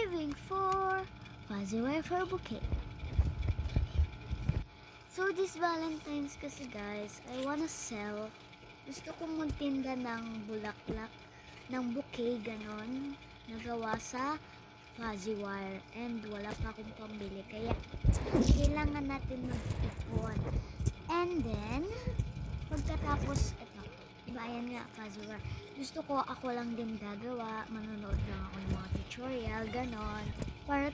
saving for fuzzy wafer bouquet. So this Valentine's kasi guys, I wanna sell. Gusto kong magtinda ng bulaklak, ng bouquet ganon, nagawa sa fuzzy wire, and wala pa akong pambili kaya kailangan natin mag-ipon. And then pagkatapos ito, diba ayan nga fuzzy wire, gusto ko ako lang din gagawa, manonood lang ako ng mga tutorial ganon, para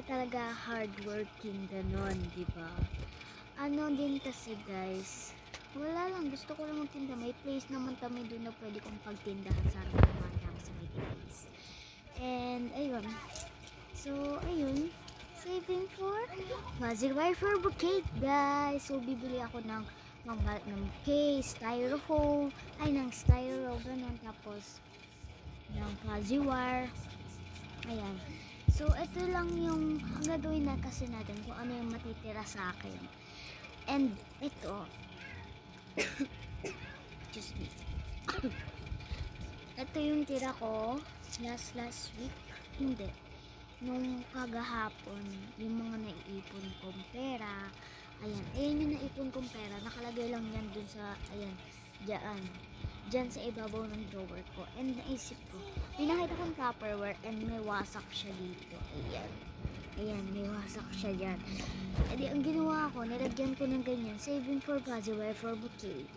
talaga hardworking ganon, diba? Ano din kasi guys, wala lang, gusto ko lang magtinda. May place naman kami doon na pwede kong pagtindahan sa harap ng bahay namin sa may place. And ayun, so ayun, saving for fuzzy wafer bouquet guys. So bibili ako ng case, styrofoam, ng styro, ganun, tapos ng fuzzy wire, ayan. So ito lang yung gagawin na kasi natin kung ano yung matitira sa akin. And ito excuse me ito yung tira ko last week, hindi, nung kagahapon, yung mga naiipon kong pera. Ayan yung naipon kong pera, nakalagay lang yan dun sa, ayan, dyan sa ibabaw ng drawer ko. And naisip ko, pinakita kong Tupperware and may wasak siya dito. Ayan, may wasak siya dyan. E di, ang ginawa ko, nilagyan ko ng ganyan, saving for fuzzy wafer bouquet.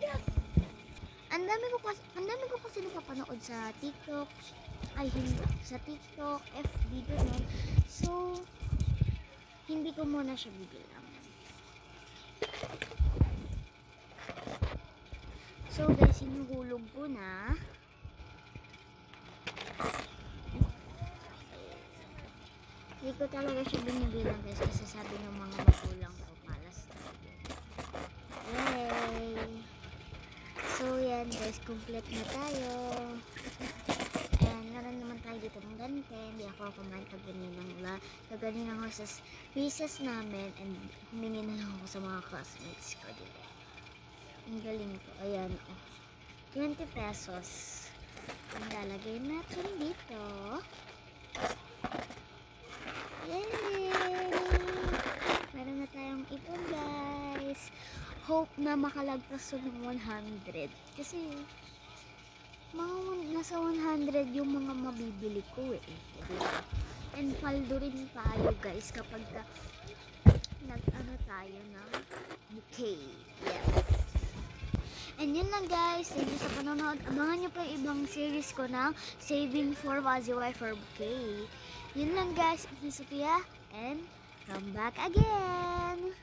Ang dami ko kasi napapanood sa TikTok, sa TikTok, FB, gano'n. So, hindi ko muna siya bibilang. So guys, sinuhulog ko na. Hindi ko talaga siya binibilang guys, kasi sabi ng mga magulang ko, malas talaga. Yay! So yan guys, complete na tayo. And meron naman tayo dito ng ganite. Hindi ako kumain kaganinang ako sa pieces namin, and humingi na lang ako sa mga classmates ko dito. Ang galing ko. Ayan, 20 pesos. Ang lalagay natin dito. Yay! Meron na tayong ipon guys. Hope na makalagpas ng 100. Kasi nasa 100 yung mga mabibili ko eh. Diba? And paldo rin tayo guys kapag nag-ano tayo ng bouquet. Yes. And yun lang guys, thank you sa panonood. Abangan nyo pa yung ibang series ko ng Saving for Fuzzy Wafer Bouquet. Yun lang guys, it's Sophia, and come back again!